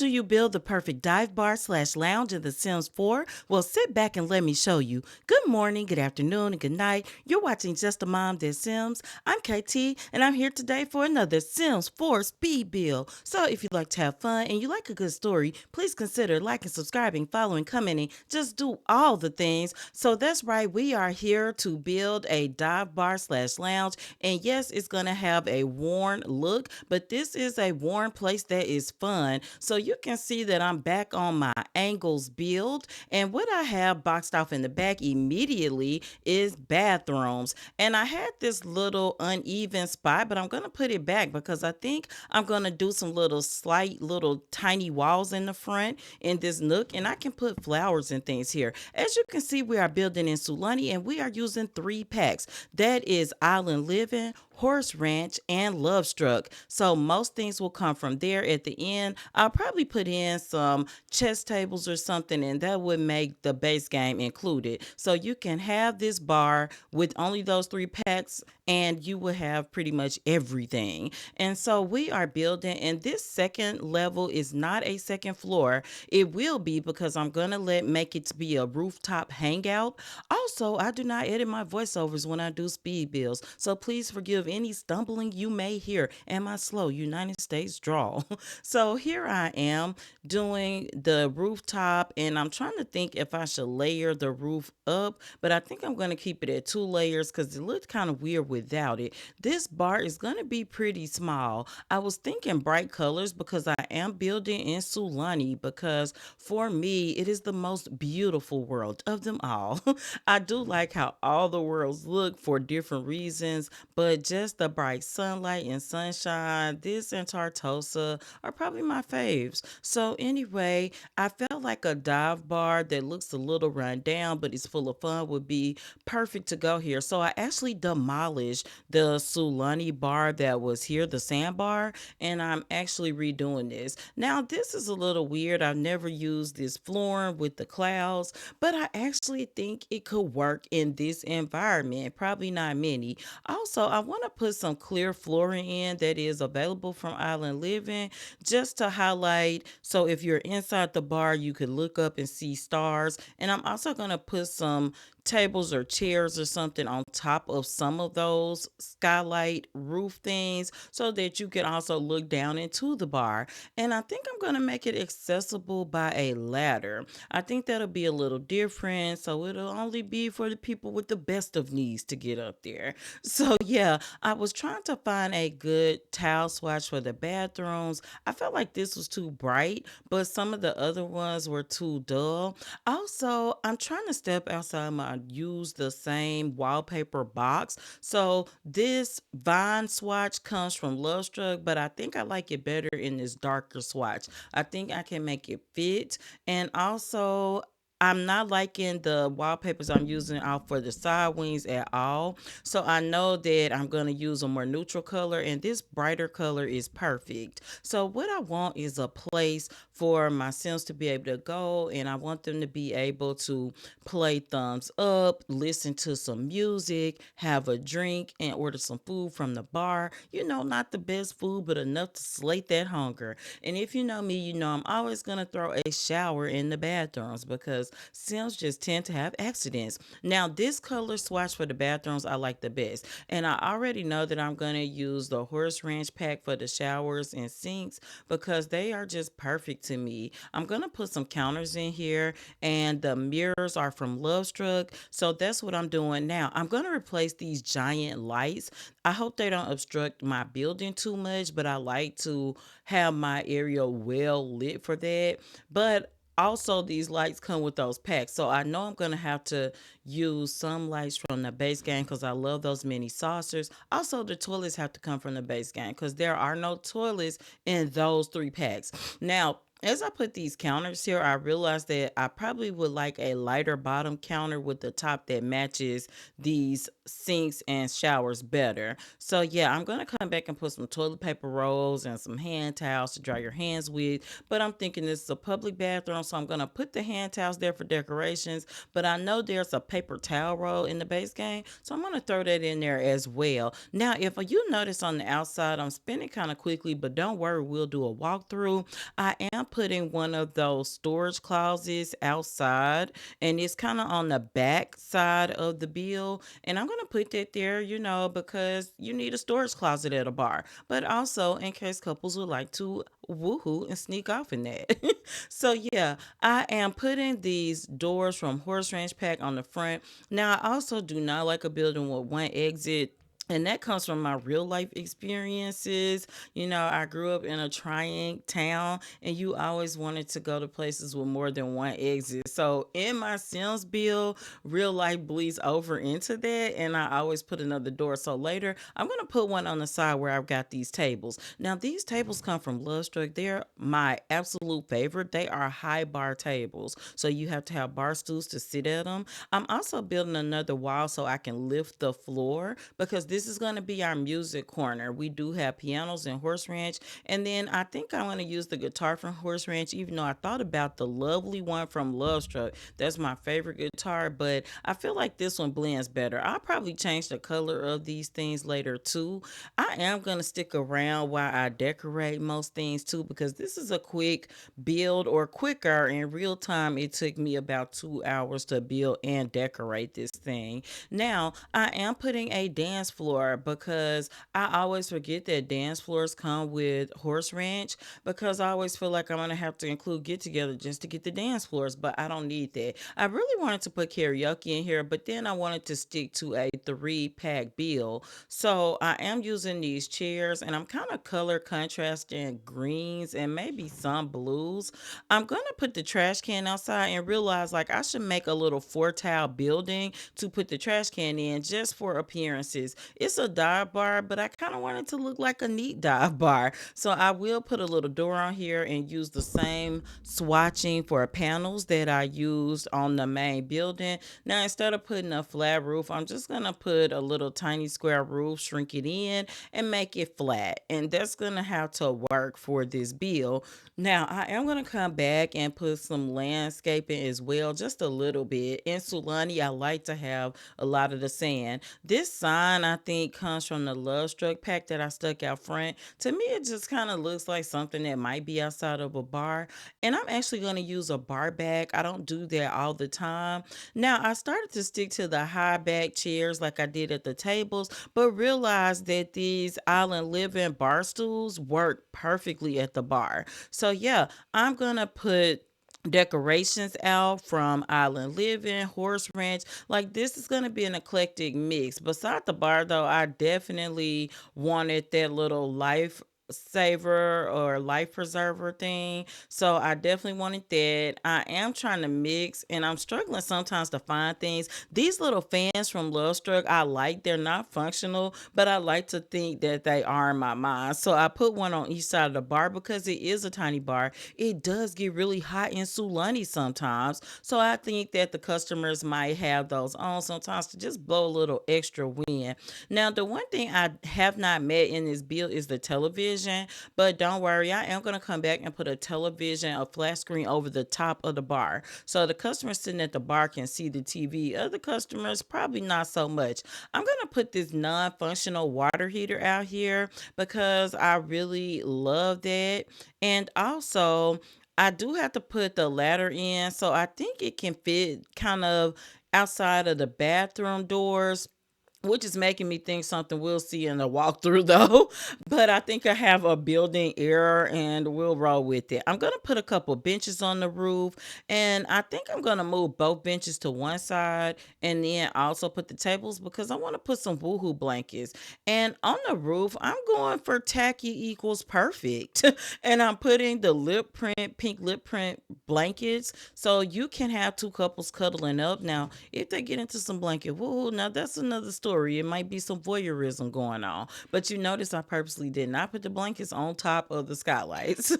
do you build the perfect dive bar slash lounge in The Sims 4? Well, sit back and let me show you. Good morning, good afternoon, and good night. You're watching Just a Mom That Sims. I'm KT, and I'm here today for another Sims 4 speed build. So if you like to have fun and you like a good story, please consider liking, subscribing, following, commenting. Just do all the things. So that's right, we are here to build a dive bar slash lounge. And yes, it's going to have a worn look, but this is a worn place that is fun. So you can see that I'm back on my angles build. And what I have boxed off in the back immediately is bathrooms. And I had this little uneven spot, but I'm going to put it back because I think I'm going to do some little slight little tiny walls in the front in this nook. And I can put flowers and things here. As you can see, we are building in Sulani and we are using 3 packs. That is Island Living, Horse Ranch, and Love Struck. So most things will come from there at the end. I'll probably put in some chess tables or something, and that would make the base game included. So you can have this bar with only those 3 packs, and you will have pretty much everything. And so we are building, and this second level is not a second floor. It will be because I'm gonna let make it to be a rooftop hangout. Also, I do not edit my voiceovers when I do speed builds, so please forgive any stumbling you may hear and my slow United States drawl. So here I am doing the rooftop, and I'm trying to think if I should layer the roof up, but I think I'm going to keep it at 2 layers because it looked kind of weird without it. This bar is going to be pretty small. I was thinking bright colors because I am building in Sulani because for me, it is the most beautiful world of them all. I do like how all the worlds look for different reasons, but just the bright sunlight and sunshine, this and Tartosa are probably my faves. So anyway, I felt like a dive bar that looks a little run down, but it's full of fun would be perfect to go here. So I actually demolished the Sulani bar that was here, the sandbar, and I'm actually redoing this. Now this is a little weird. I've never used this flooring with the clouds, but I actually think it could work in this environment. Probably not many. Also, I want to put some clear flooring in that is available from Island Living just to highlight. So if you're inside the bar, you could look up and see stars. And I'm also going to put some tables or chairs or something on top of some of those skylight roof things so that you can also look down into the bar. And I think I'm going to make it accessible by a ladder. I think that'll be a little different. So it'll only be for the people with the best of needs to get up there. So yeah, I was trying to find a good tile swatch for the bathrooms. I felt like this was too bright, but some of the other ones were too dull. Also, I'm trying to step outside my use the same wallpaper box. So this vine swatch comes from Love Struck, but I think I like it better in this darker swatch. I think I can make it fit. And also, I'm not liking the wallpapers I'm using out for the side wings at all. So I know that I'm going to use a more neutral color, and this brighter color is perfect. So what I want is a place for my Sims to be able to go, and I want them to be able to play thumbs up, listen to some music, have a drink, and order some food from the bar. You know, not the best food, but enough to slate that hunger. And if you know me, you know I'm always going to throw a shower in the bathrooms because Sims just tend to have accidents. Now, this color swatch for the bathrooms I like the best. And I already know that I'm going to use the Horse Ranch pack for the showers and sinks because they are just perfect to me. I'm going to put some counters in here, and the mirrors are from Love Struck. So that's what I'm doing now. I'm going to replace these giant lights. I hope they don't obstruct my building too much, but I like to have my area well lit for that. But also these lights come with those packs, so I know I'm gonna have to use some lights from the base game because I love those mini saucers. Also, the toilets have to come from the base game because there are no toilets in those 3 packs. Now, as I put these counters here, I realized that I probably would like a lighter bottom counter with the top that matches these sinks and showers better. So yeah, I'm gonna come back and put some toilet paper rolls and some hand towels to dry your hands with. But I'm thinking this is a public bathroom, so I'm gonna put the hand towels there for decorations. But I know there's a paper towel roll in the base game, so I'm gonna throw that in there as well. Now, if you notice on the outside, I'm spinning kind of quickly, but don't worry, we'll do a walkthrough. I am putting one of those storage closets outside, and it's kind of on the back side of the bill. And I'm gonna put that there, because you need a storage closet at a bar, but also in case couples would like to woohoo and sneak off in that. So yeah, I am putting these doors from Horse Ranch Pack on the front. Now I also do not like a building with one exit. And that comes from my real life experiences. I grew up in a triangle town, and you always wanted to go to places with more than one exit. So in my Sims bill, real life bleeds over into that, and I always put another door. So later, I'm gonna put one on the side where I've got these tables. Now these tables come from Lovestruck. They're my absolute favorite. They are high bar tables, so you have to have bar stools to sit at them. I'm also building another wall so I can lift the floor because this is going to be our music corner. We do have pianos in Horse Ranch, and then I think I'm going to use the guitar from Horse Ranch, even though I thought about the lovely one from Lovestruck. That's my favorite guitar, but I feel like this one blends better. I'll probably change the color of these things later too. I am going to stick around while I decorate most things too because this is a quick build, or quicker in real time. It took me about 2 hours to build and decorate this thing. Now, I am putting a dance floor because I always forget that dance floors come with Horse Ranch, because I always feel like I'm going to have to include get together just to get the dance floors, but I don't need that. I really wanted to put karaoke in here, but then I wanted to stick to a 3 pack bill. So I am using these chairs, and I'm kind of color contrasting greens and maybe some blues. I'm going to put the trash can outside and realize like I should make a little 4 tile building to put the trash can in just for appearances. It's a dive bar, but I kind of want it to look like a neat dive bar. So I will put a little door on here and use the same swatching for panels that I used on the main building. Now, instead of putting a flat roof, I'm just going to put a little tiny square roof, shrink it in, and make it flat. And that's going to have to work for this build. Now, I am going to come back and put some landscaping as well, just a little bit. In Sulani, I like to have a lot of the sand. This sign, I think, comes from the Love Struck pack that I stuck out front. To me, it just kind of looks like something that might be outside of a bar. And I'm actually going to use a bar back. I don't do that all the time. Now, I started to stick to the high back chairs like I did at the tables, but realized that these island living bar stools work perfectly at the bar. So yeah, I'm gonna put decorations out from Island Living, Horse Ranch. Like this is gonna be an eclectic mix. Beside the bar though, I definitely wanted that little life saver or life preserver thing. So I definitely wanted that. I am trying to mix, and I'm struggling sometimes to find things. These little fans from Love Struck, I like. They're not functional, but I like to think that they are in my mind. So I put one on each side of the bar because it is a tiny bar. It does get really hot in Sulani sometimes. So I think that the customers might have those on sometimes to just blow a little extra wind. Now, the one thing I have not met in this build is the television, but don't worry, I am going to come back and put a television, a flat screen over the top of the bar. So the customers sitting at the bar can see the TV. Other customers, probably not so much. I'm going to put this non functional water heater out here because I really love that. And also, I do have to put the ladder in, so I think it can fit kind of outside of the bathroom doors, which is making me think something we'll see in the walkthrough though. But I think I have a building error and we'll roll with it. I'm going to put a couple benches on the roof, and I think I'm going to move both benches to one side and then also put the tables because I want to put some woohoo blankets. And on the roof, I'm going for tacky equals perfect. And I'm putting the lip print, pink lip print blankets so you can have two couples cuddling up. Now, if they get into some blanket woo, now that's another story. It might be some voyeurism going on. But you notice I purposely did not put the blankets on top of the skylights.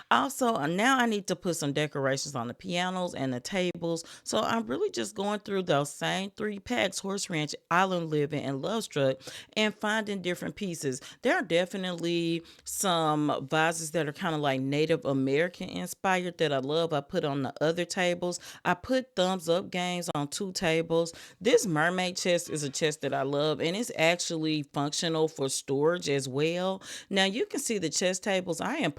Also, now I need to put some decorations on the pianos and the tables. So I'm really just going through those same 3 packs, Horse Ranch, Island Living, and Love Struck, and finding different pieces. There are definitely some vases that are kind of like Native American inspired that I love. I put on the other tables. I put thumbs up games on 2 tables. This mermaid chest is a chest that I love, and it's actually functional for storage as well. Now you can see the chest tables. I am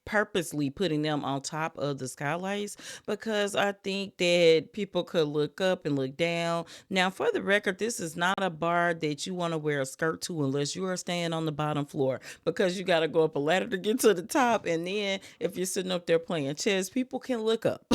purposely putting them on top of the skylights because I think that people could look up and look down. Now, for the record, this is not a bar that you want to wear a skirt to unless you are staying on the bottom floor because you got to go up a ladder to get to the top. And then if you're sitting up there playing chess, people can look up.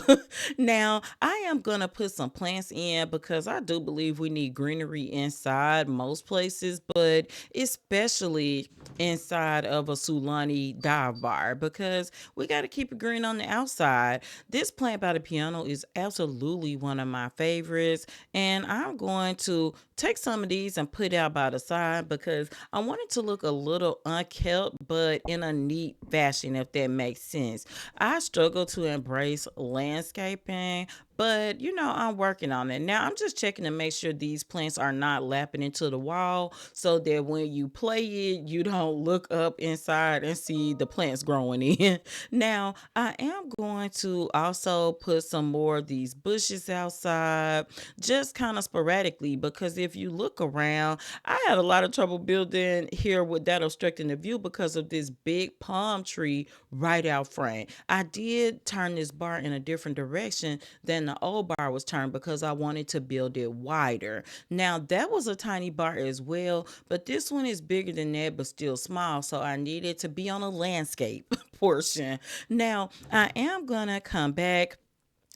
Now, I am going to put some plants in because I do believe we need greenery inside most places, but especially inside of a Sulani dive bar because we got to keep it green on the outside. This plant by the piano is absolutely one of my favorites, and I'm going to take some of these and put out by the side because I want it to look a little unkept, but in a neat fashion, if that makes sense. I struggle to embrace landscaping, but I'm working on it. Now I'm just checking to make sure these plants are not lapping into the wall so that when you play it, you don't look up inside and see the plants growing in. Now, I am going to also put some more of these bushes outside, just kind of sporadically, because if you look around, I had a lot of trouble building here without obstructing the view because of this big palm tree right out front. I did turn this bar in a different direction than the old bar was turned because I wanted to build it wider. Now, that was a tiny bar as well, but this one is bigger than that, but still small. So I needed to be on a landscape portion. Now, I am going to come back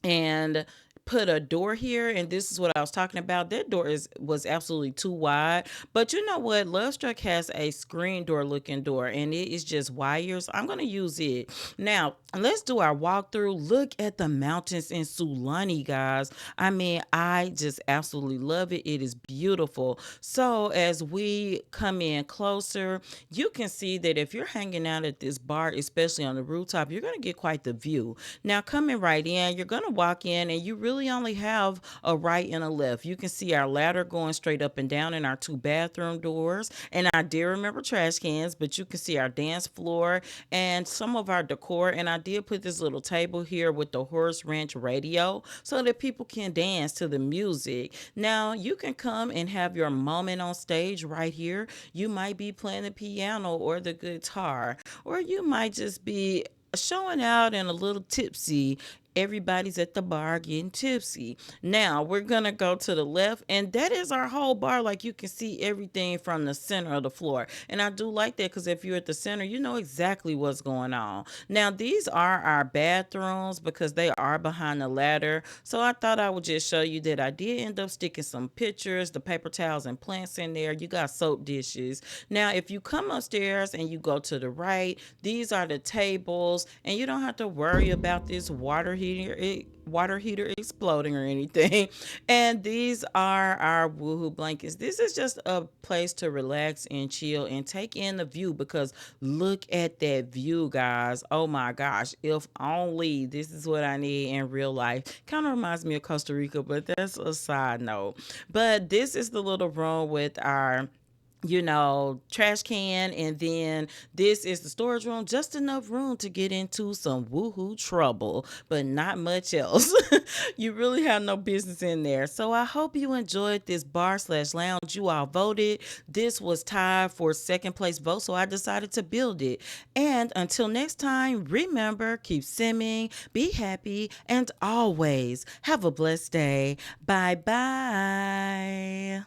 and put a door here, and this is what I was talking about. That door is was absolutely too wide, but you know what, Lovestruck has a screen door looking door, and it is just wires. I'm going to use it. Now let's do our walkthrough. Look at the mountains in Sulani, guys. I mean, I just absolutely love it. It is beautiful. So as we come in closer, you can see that if you're hanging out at this bar, especially on the rooftop, you're going to get quite the view. Now, coming right in, you're going to walk in and you really only have a right and a left. You can see our ladder going straight up and down in our two bathroom doors. And I did remember trash cans, but you can see our dance floor and some of our decor. And I did put this little table here with the Horse Ranch radio so that people can dance to the music. Now, you can come and have your moment on stage right here. You might be playing the piano or the guitar, or you might just be showing out and a little tipsy. Everybody's at the bar getting tipsy. Now we're gonna go to the left, and that is our whole bar. Like you can see everything from the center of the floor, and I do like that because if you're at the center, you know exactly what's going on. Now these are our bathrooms because they are behind the ladder. So I thought I would just show you that I did end up sticking some pictures, the paper towels, and plants in there. You got soap dishes. Now if you come upstairs and you go to the right, these are the tables, and you don't have to worry about this water heater exploding or anything. And these are our woohoo blankets. This is just a place to relax and chill and take in the view because look at that view, guys. Oh my gosh. If only this is what I need in real life. Kind of reminds me of Costa Rica, but that's a side note. But this is the little room with our trash can, and then this is the storage room, just enough room to get into some woohoo trouble, but not much else. You really have no business in there. So I hope you enjoyed this bar slash lounge. You all voted. This was tied for second place vote, so I decided to build it. And until next time, remember, keep simming, be happy, and always have a blessed day. Bye bye.